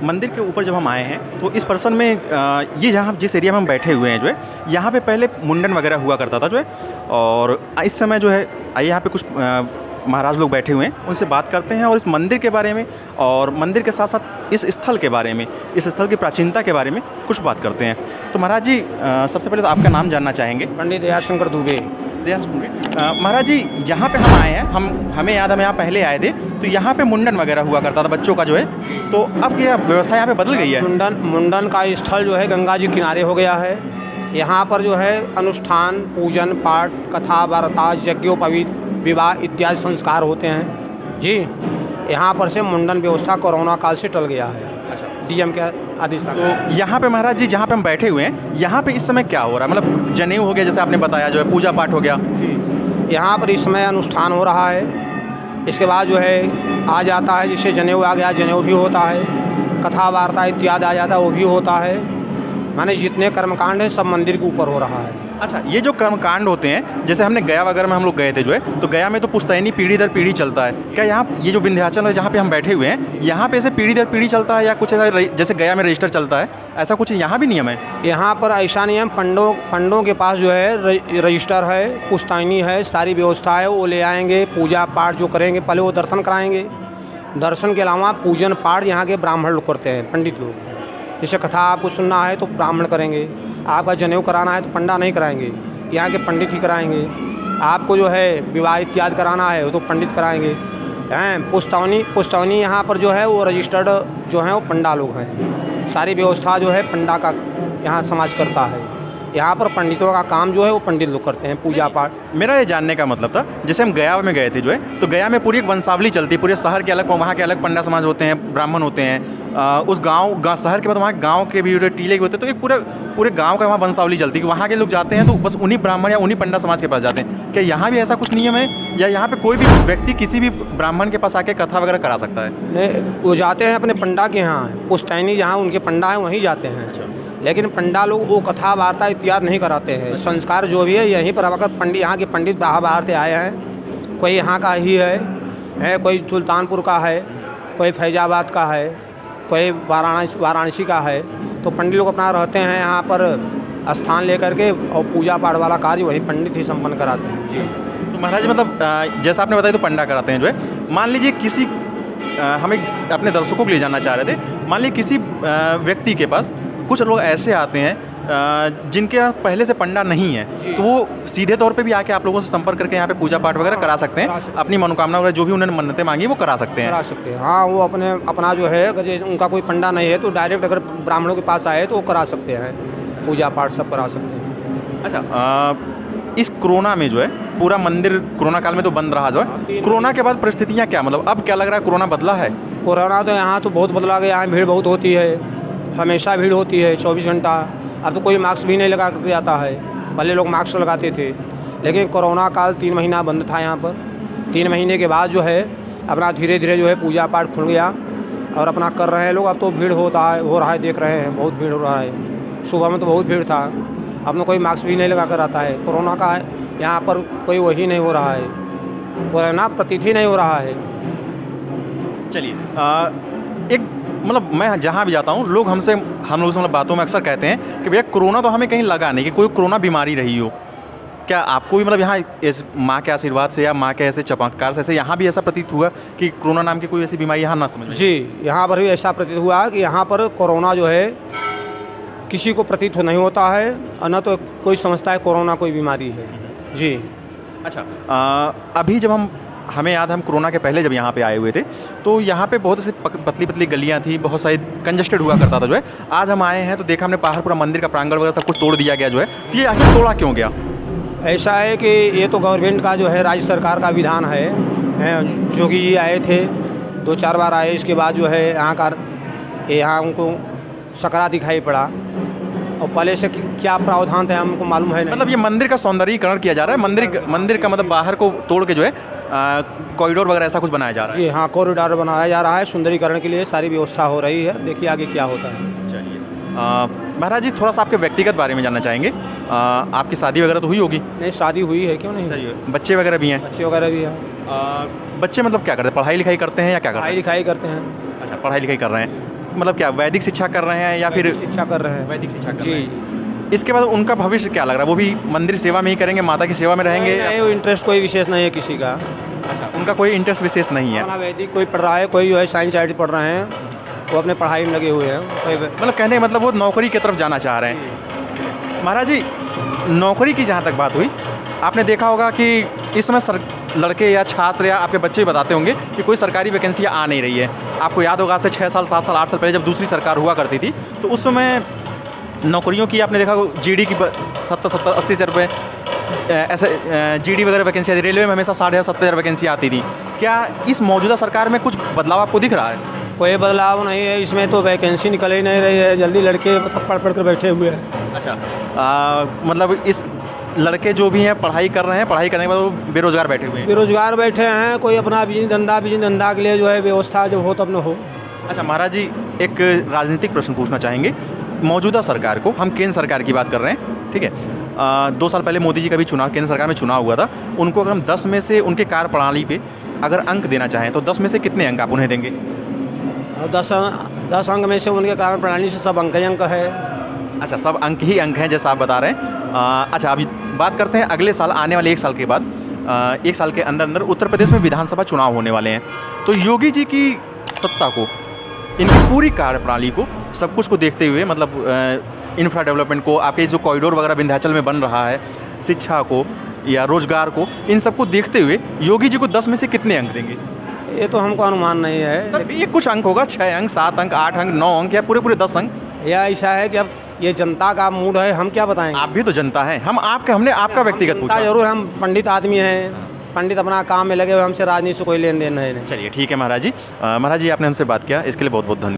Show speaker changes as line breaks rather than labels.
मंदिर के ऊपर जब हम आए हैं तो इस पर्सन में ये जहाँ जिस एरिया में हम बैठे हुए हैं जो है, यहाँ पे पहले मुंडन वगैरह हुआ करता था जो है, और इस समय जो है आइए यहाँ पे कुछ महाराज लोग बैठे हुए हैं, उनसे बात करते हैं और इस मंदिर के बारे में और मंदिर के साथ साथ इस स्थल के बारे में, इस स्थल की प्राचीनता के बारे में कुछ बात करते हैं। तो महाराज जी सबसे पहले तो आपका नाम जानना चाहेंगे।
पंडित दयाशंकर दुबे।
महाराज जी यहाँ पे हम आए हैं, हमें याद हम यहाँ पहले आए थे तो यहाँ पे मुंडन वगैरह हुआ करता था बच्चों का जो है, तो अब क्या व्यवस्था यहाँ पे बदल गई है?
मुंडन का स्थल जो है गंगा जी किनारे हो गया है। यहाँ पर जो है अनुष्ठान, पूजन पाठ, कथा वार्ता, यज्ञोपवीत, विवाह इत्यादि संस्कार होते हैं जी। यहाँ पर से मुंडन व्यवस्था कोरोना काल से टल गया है।
अच्छा,
डीएम के आदेश।
तो यहाँ पे महाराज जी जहाँ पे हम बैठे हुए हैं, यहाँ पे इस समय क्या हो रहा है? मतलब जनेऊ हो गया जैसे आपने बताया, जो है पूजा पाठ हो गया
जी। यहाँ पर इस समय अनुष्ठान हो रहा है। इसके बाद जो है आ जाता है, जिससे जनेऊ आ गया, जनेऊ भी होता है, कथा वार्ता इत्यादि आ जाता है, वो भी होता है। माने जितने कर्मकांड हैं सब मंदिर के ऊपर हो रहा है।
अच्छा, ये जो कर्मकांड होते हैं, जैसे हमने गया वगैरह में हम लोग गए थे जो है, तो गया में तो पुश्तैनी पीढ़ी दर पीढ़ी चलता है। क्या यहाँ ये जो विंध्याचल है जहाँ पे हम बैठे हुए हैं, यहाँ पे ऐसे पीढ़ी दर पीढ़ी चलता है या कुछ ऐसा जैसे गया में रजिस्टर चलता है, ऐसा कुछ यहाँ भी नियम है?
यहाँ पर ऐसा नियम पंडों के पास जो है रजिस्टर है, पुश्तैनी है, सारी व्यवस्था है। वो ले आएंगे, पूजा पाठ जो करेंगे, पहले वो दर्शन कराएंगे। दर्शन के अलावा पूजन पाठ यहाँ के ब्राह्मण लोग करते हैं, पंडित लोग। जैसे कथा आपको सुनना है तो ब्राह्मण करेंगे, आपका जनेऊ कराना है तो पंडा नहीं कराएंगे, यहाँ के पंडित ही कराएंगे। आपको जो है विवाह इत्यादि कराना है तो पंडित कराएंगे। हैं पुश्तैनी यहाँ पर जो है वो रजिस्टर्ड जो है वो पंडा लोग हैं। सारी व्यवस्था जो है पंडा का यहाँ समाज करता है। यहाँ पर पंडितों का काम जो है वो पंडित लोग करते हैं, पूजा पाठ।
मेरा ये जानने का मतलब था, जैसे हम गया में गए थे जो है, तो गया में पूरी एक वंशावली चलती है, पूरे शहर के अलग, वहाँ के अलग पंडा समाज होते हैं, ब्राह्मण होते हैं। उस गांव शहर के बाद वहाँ गांव के भी टीले के होते हैं, तो एक पूरे गांव का वहाँ वंशावली चलती है कि वहाँ के लोग जाते हैं तो बस उन्हीं ब्राह्मण या उन्हीं पंडा समाज के पास जाते हैं। क्या यहाँ भी ऐसा कुछ नियम है या यहाँ पे कोई भी व्यक्ति किसी भी ब्राह्मण के पास आके कथा वगैरह करा सकता है?
नहीं, वो जाते हैं अपने पंडा के यहाँ, पुश्तैनी जहाँ उनके पंडा हैं वहीं जाते हैं। लेकिन पंडा लोग वो कथा वार्ता इत्यादि नहीं कराते हैं। संस्कार जो भी है यहीं पर अगर पंडित, यहाँ के पंडित बाहर से आए हैं, कोई यहाँ का ही है, कोई सुल्तानपुर का है, कोई फैजाबाद का है, कोई वाराणसी का है, तो पंडित लोग अपना रहते हैं यहाँ पर स्थान लेकर के, और पूजा पाठ वाला कार्य वही पंडित ही संपन्न कराते हैं जी।
तो महाराज जी मतलब जैसा आपने बताया तो पंडा कराते हैं जो है, मान लीजिए किसी हमें अपने दर्शकों के लिए जानना चाह रहे थे, मान लीजिए किसी व्यक्ति के पास कुछ लोग ऐसे आते हैं जिनके यहाँ पहले से पंडा नहीं है, तो वो सीधे तौर पे भी आके आप लोगों से संपर्क करके यहाँ पे पूजा पाठ वगैरह करा सकते हैं, अपनी मनोकामना वगैरह जो भी उन्होंने मन्नतें मांगी वो करा सकते हैं।
हाँ, वो अपना जो है, अगर उनका कोई पंडा नहीं है तो डायरेक्ट अगर ब्राह्मणों के पास आए तो वो करा सकते हैं, पूजा पाठ सब करा सकते हैं।
अच्छा, इस कोरोना में जो है पूरा मंदिर कोरोना काल में तो बंद रहा जो है, कोरोना के बाद परिस्थितियाँ क्या, मतलब अब क्या लग रहा है, कोरोना बदला है?
कोरोना तो यहाँ तो बहुत बदला गया है, भीड़ बहुत होती है, हमेशा भीड़ होती है 24 घंटा। अब तो कोई मास्क भी नहीं लगा कर जाता है, पहले लोग मास्क लगाते थे। लेकिन कोरोना काल 3 महीना बंद था यहाँ पर। 3 महीने के बाद जो है अपना धीरे धीरे जो है पूजा पाठ खुल गया और अपना कर रहे हैं लोग। अब तो भीड़ हो रहा है, देख रहे हैं बहुत भीड़ हो रहा है। सुबह में तो बहुत भीड़ था, अब तो कोई मास्क भी नहीं लगा कर आता है। कोरोना का यहाँ पर कोई वही नहीं हो रहा है, कोरोना प्रतीत ही नहीं हो रहा है।
चलिए, एक मतलब मैं जहाँ भी जाता हूँ लोग हम लोग से मतलब बातों में अक्सर कहते हैं कि भैया कोरोना तो हमें कहीं लगा नहीं कि कोई कोरोना बीमारी रही हो। क्या आपको भी मतलब यहाँ इस माँ के आशीर्वाद से या माँ के ऐसे चमत्कार से ऐसे यहाँ भी ऐसा प्रतीत हुआ कि कोरोना नाम की कोई ऐसी बीमारी यहाँ ना समझ?
जी, यहाँ पर भी ऐसा प्रतीत हुआ कि यहाँ पर कोरोना जो है किसी को प्रतीत नहीं होता है, और न तो कोई समझता है कोरोना कोई बीमारी है जी।
अच्छा, अभी जब हमें याद है हम कोरोना के पहले जब यहाँ पे आए हुए थे तो यहाँ पे बहुत सी पतली पतली गलियाँ थी, बहुत सारी कंजस्टेड हुआ करता था जो है। आज हम आए हैं तो देखा हमने बाहर पूरा मंदिर का प्रांगण वगैरह सब कुछ तोड़ दिया गया जो है, तो ये आखिर तोड़ा क्यों गया?
ऐसा है कि ये तो गवर्नमेंट का जो है, राज्य सरकार का विधान है। जोगी जी आए थे, 2-4 बार आए, इसके बाद जो है यहाँ उनको सकरा दिखाई पड़ा, और पहले से क्या प्रावधान थे हमको मालूम है नहीं।
मतलब ये मंदिर का सौंदर्यीकरण किया जा रहा है, मंदिर का मतलब बाहर को तोड़ के जो है कॉरिडोर वगैरह ऐसा कुछ बनाया जा रहा है?
जी हाँ, कॉरिडोर बनाया जा रहा है, सुंदरीकरण के लिए सारी व्यवस्था हो रही है। देखिए आगे क्या होता है।
चलिए, महाराज जी थोड़ा सा आपके व्यक्तिगत बारे में जानना चाहेंगे। आपकी शादी वगैरह तो हुई होगी?
नहीं, शादी हुई है, क्यों नहीं?
सही है। बच्चे वगैरह भी हैं?
बच्चे वगैरह भी हैं।
बच्चे मतलब क्या करते हैं, पढ़ाई लिखाई करते हैं या क्या करते हैं?
पढ़ाई लिखाई करते हैं।
अच्छा, पढ़ाई लिखाई कर रहे हैं। मतलब क्या वैदिक शिक्षा कर रहे हैं या फिर
शिक्षा कर रहे हैं
वैदिक शिक्षा कर
जी।
रहे हैं? इसके बाद उनका भविष्य क्या लग रहा है? वो भी मंदिर सेवा में ही करेंगे, माता की सेवा में रहेंगे?
नहीं, वो इंटरेस्ट कोई विशेष नहीं है किसी का।
अच्छा, उनका कोई इंटरेस्ट विशेष नहीं है।
अपना वैदिक कोई पढ़ रहा है, कोई जो है साइंस आइट पढ़ रहे हैं, वो अपने पढ़ाई में लगे हुए हैं। कोई
मतलब कहने का मतलब वो नौकरी की तरफ जाना चाह रहे हैं। महाराज जी, नौकरी की जहाँ तक बात हुई, आपने देखा होगा कि इस समय लड़के या छात्र या आपके बच्चे भी बताते होंगे कि कोई सरकारी वैकेंसी आ नहीं रही है। आपको याद होगा, आज से 6 साल 7 साल 8 साल पहले जब दूसरी सरकार हुआ करती थी, तो उस समय नौकरियों की आपने देखा जीडी की 70-80 हज़ार रुपये ऐसे जीडी वगैरह वैकेंसी आती। रेलवे में हमेशा 60,000-70,000 वैकेंसी आती थी। क्या इस मौजूदा सरकार में कुछ बदलाव आपको दिख रहा है?
कोई बदलाव नहीं है इसमें, तो वैकेंसी निकल ही नहीं रही है। जल्दी लड़के पढ़ कर बैठे हुए हैं।
अच्छा, मतलब इस लड़के जो भी हैं पढ़ाई कर रहे हैं, पढ़ाई करने के बाद वो बेरोजगार बैठे हुए हैं।
बेरोजगार बैठे हैं, कोई अपना बिजनेस धंधा के लिए जो है व्यवस्था जब हो तब न हो।
अच्छा महाराज जी, एक राजनीतिक प्रश्न पूछना चाहेंगे। मौजूदा सरकार को, हम केंद्र सरकार की बात कर रहे हैं, ठीक है, 2 साल पहले मोदी जी का भी चुनाव, केंद्र सरकार में चुनाव हुआ था। उनको अगर हम 10 में से उनके कार्यप्रणाली पे अगर अंक देना चाहें तो 10 में से कितने अंक आप उन्हें देंगे?
10 अंक में से उनके कारण प्रणाली से सब अंक ही अंक है।
अच्छा, सब अंक ही अंक हैं जैसा आप बता रहे हैं। अच्छा, अभी बात करते हैं अगले साल, आने वाले 1 साल के बाद, 1 साल के अंदर अंदर उत्तर प्रदेश में विधानसभा चुनाव होने वाले हैं। तो योगी जी की सत्ता को, इनकी पूरी कार्यप्रणाली को, सब कुछ को देखते हुए, मतलब इंफ्रा डेवलपमेंट को, आपके जो कॉरिडोर वगैरह विंध्याचल में बन रहा है, शिक्षा को या रोजगार को, इन सबको देखते हुए योगी जी को 10 में से कितने अंक देंगे?
ये तो हमको अनुमान नहीं है।
सर, ये कुछ अंक होगा, 6 अंक, 7 अंक, 8 अंक, 9 अंक या पूरे 10 अंक?
या ऐसा है कि अब ये जनता का मूड है, हम क्या बताएंगे।
आप भी तो जनता हैं, हमने आपका व्यक्तिगत पूछा।
जरूर, हम पंडित आदमी हैं, पंडित अपना काम में लगे हुए, हमसे राजनीति से कोई लेन देन है नहीं।
चलिए ठीक है महाराज जी, आपने हमसे बात किया, इसके लिए बहुत बहुत धन्यवाद।